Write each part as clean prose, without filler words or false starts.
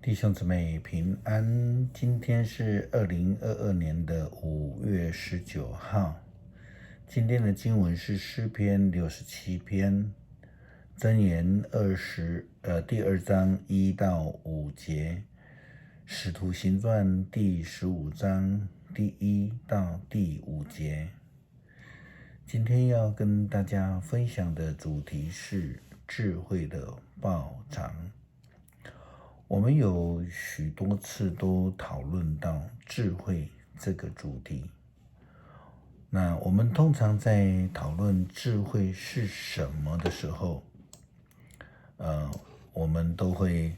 弟兄姊妹平安，今天是2022年的5月19号。今天的经文是诗篇67篇，箴言第2章1到5节，使徒行传第15章第1到第5节。今天要跟大家分享的主题是智慧的报偿。我们有许多次都讨论到智慧这个主题。那我们通常在讨论智慧是什么的时候，我们都会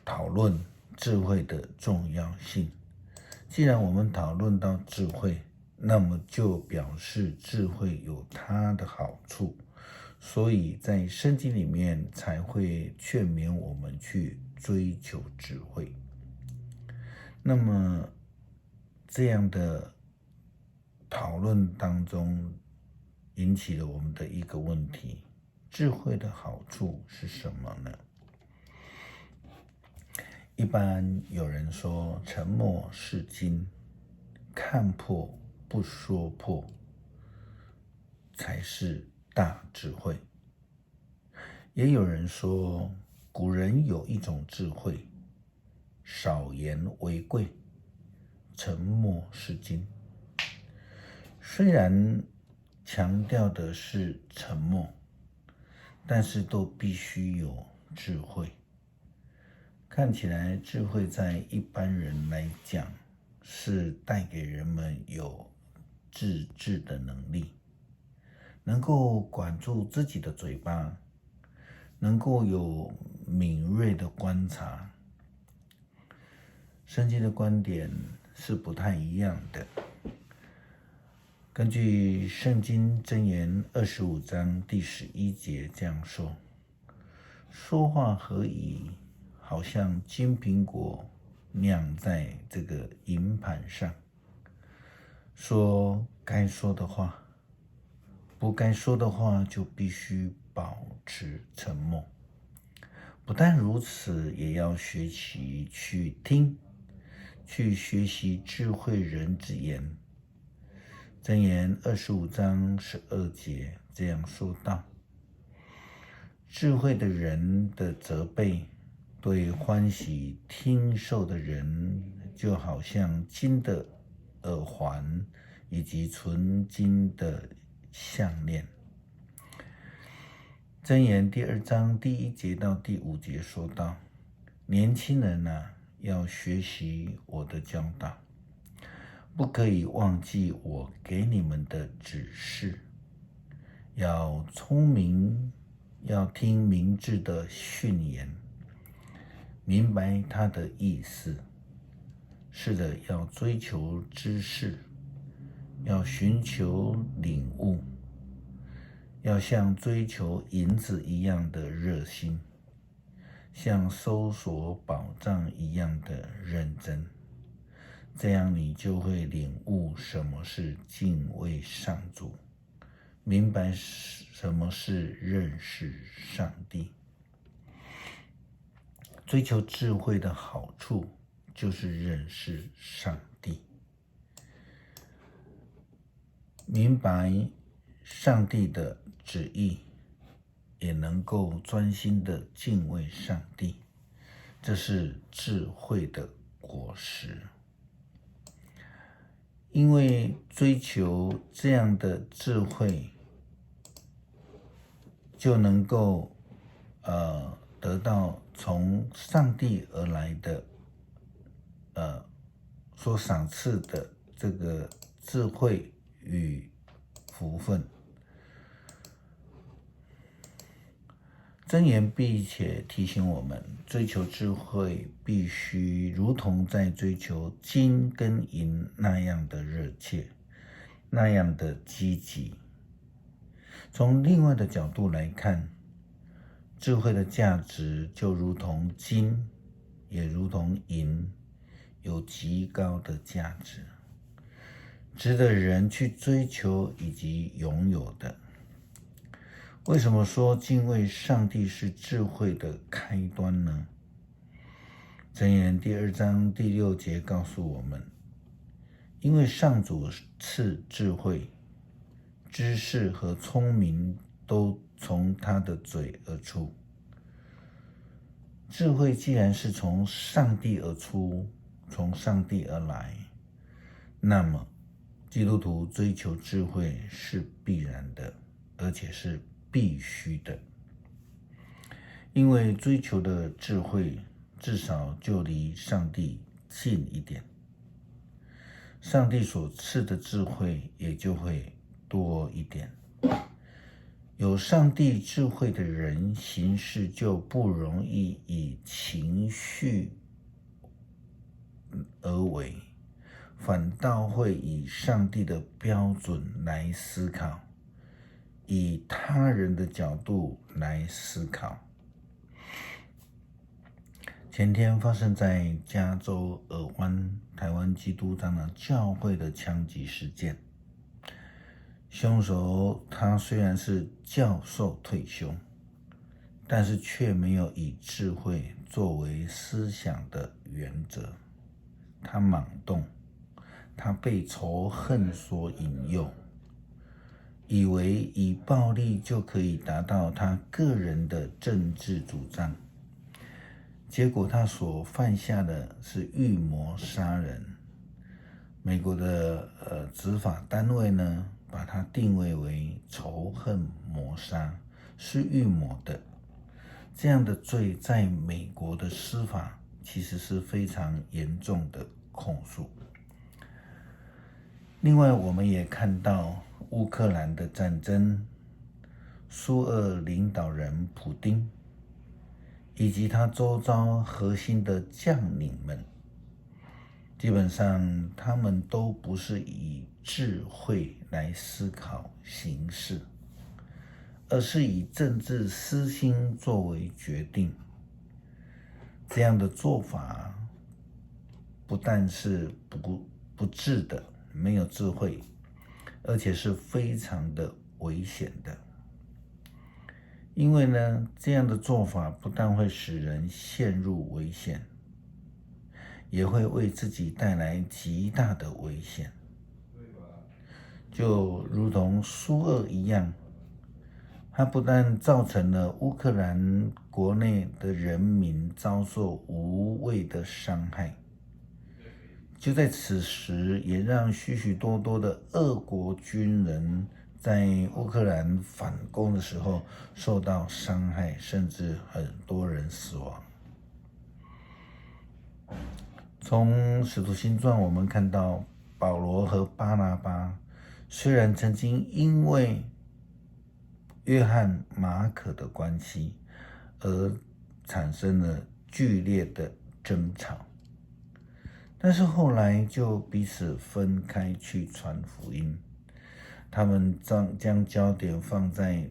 讨论智慧的重要性。既然我们讨论到智慧，那么就表示智慧有它的好处，所以在圣经里面才会劝勉我们去追求智慧。那么这样的讨论当中引起了我们的一个问题：智慧的好处是什么呢？一般有人说沉默是金，看破不说破才是大智慧。也有人说古人有一种智慧，少言为贵，沉默是金。虽然强调的是沉默，但是都必须有智慧。看起来智慧在一般人来讲是带给人们有自制的能力，能够管住自己的嘴巴，能够有敏锐的观察。圣经的观点是不太一样的。根据圣经箴言25章第11节这样说：说话何以好像金苹果酿在这个银盘上，说该说的话，不该说的话就必须保持沉默。不但如此，也要学习去听，去学习智慧人之言。箴言25章12节这样说道：智慧的人的责备，对欢喜听受的人，就好像金的耳环以及纯金的项链。箴言第2章第1节到第5节说道：年轻人啊，要学习我的教导，不可以忘记我给你们的指示，要聪明，要听明智的训言，明白它的意思。是的，要追求知识，要寻求领悟，要像追求银子一样的热心，像搜索宝藏一样的认真。这样你就会领悟什么是敬畏上主，明白什么是认识上帝。追求智慧的好处就是认识上帝，明白上帝的旨意，也能够专心的敬畏上帝，这是智慧的果实。因为追求这样的智慧，就能够得到从上帝而来的所赏赐的这个智慧与福分。箴言并且提醒我们，追求智慧必须如同在追求金跟银那样的热切，那样的积极。从另外的角度来看，智慧的价值就如同金，也如同银，有极高的价值，值得人去追求以及拥有的。为什么说敬畏上帝是智慧的开端呢？箴言第2章第6节告诉我们，因为上主赐智慧、知识和聪明都从他的嘴而出。智慧既然是从上帝而出，从上帝而来，那么基督徒追求智慧是必然的，而且是必须的。因为追求的智慧至少就离上帝近一点，上帝所赐的智慧也就会多一点。有上帝智慧的人行事就不容易以情绪而为，反倒会以上帝的标准来思考，以他人的角度来思考。前天发生在加州尔湾台湾基督长老教会的枪击事件，凶手他虽然是教授退休，但是却没有以智慧作为思想的原则。他莽动，他被仇恨所引诱，以为以暴力就可以达到他个人的政治主张，结果他所犯下的是预谋杀人。美国的执法单位呢，把它定位为仇恨谋杀，是预谋的。这样的罪在美国的司法其实是非常严重的控诉。另外，我们也看到乌克兰的战争，苏俄领导人普丁以及他周遭核心的将领们，基本上他们都不是以智慧来思考形势，而是以政治私心作为决定。这样的做法不但是不智的，没有智慧，而且是非常的危险的。因为呢，这样的做法不但会使人陷入危险，也会为自己带来极大的危险。就如同苏俄一样，它不但造成了乌克兰国内的人民遭受无谓的伤害，就在此时也让许许多多的俄国军人在乌克兰反攻的时候受到伤害，甚至很多人死亡。从使徒行传我们看到，保罗和巴拿巴虽然曾经因为约翰马可的关系而产生了剧烈的争吵，但是后来就彼此分开去传福音。他们将焦点放在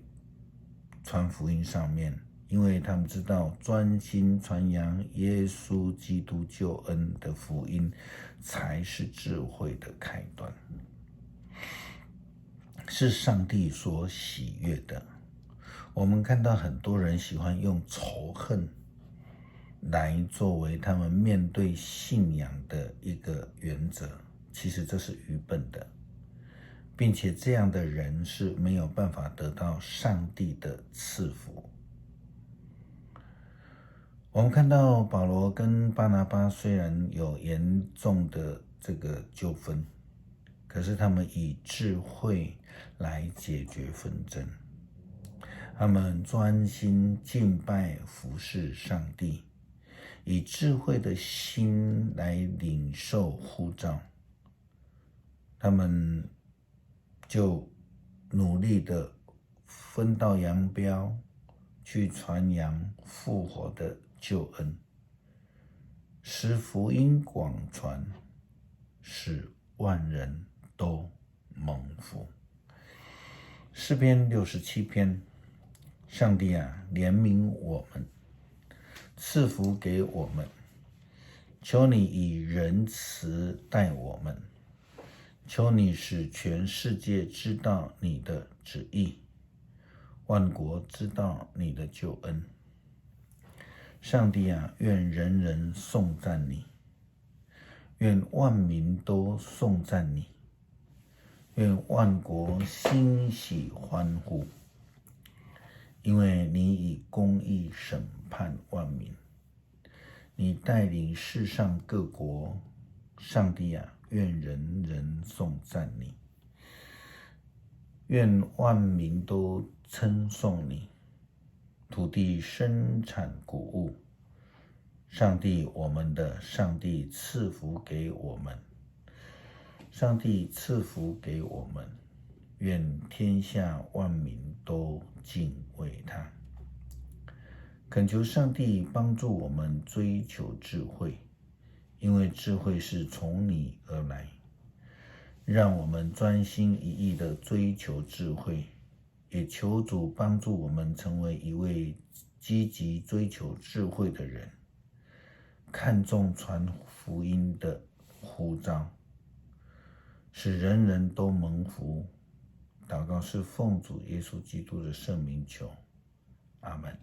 传福音上面，因为他们知道专心传扬耶稣基督救恩的福音才是智慧的开端，是上帝所喜悦的。我们看到很多人喜欢用仇恨来作为他们面对信仰的一个原则，其实这是愚笨的，并且这样的人是没有办法得到上帝的赐福。我们看到保罗跟巴拿巴虽然有严重的这个纠纷，可是他们以智慧来解决纷争，他们专心敬拜服侍上帝，以智慧的心来领受呼召，他们就努力的分道扬镳，去传扬复活的救恩，使福音广传，使万人都蒙福。诗篇67篇，上帝啊，怜悯我们，赐福给我们，求你以仁慈待我们，求你使全世界知道你的旨意，万国知道你的救恩。上帝啊，愿人人颂赞你，愿万民都颂赞你，愿万国欣喜欢呼，因为你以公义审判万民，你带领世上各国。上帝啊，愿人人颂赞你，愿万民都称颂你。土地生产谷物，上帝，我们的上帝赐福给我们，上帝赐福给我们，愿天下万民都敬畏他。恳求上帝帮助我们追求智慧，因为智慧是从你而来。让我们专心一意地追求智慧，也求主帮助我们成为一位积极追求智慧的人，看重传福音的呼召，使人人都蒙福。祷告是奉主耶稣基督的圣名求，阿们。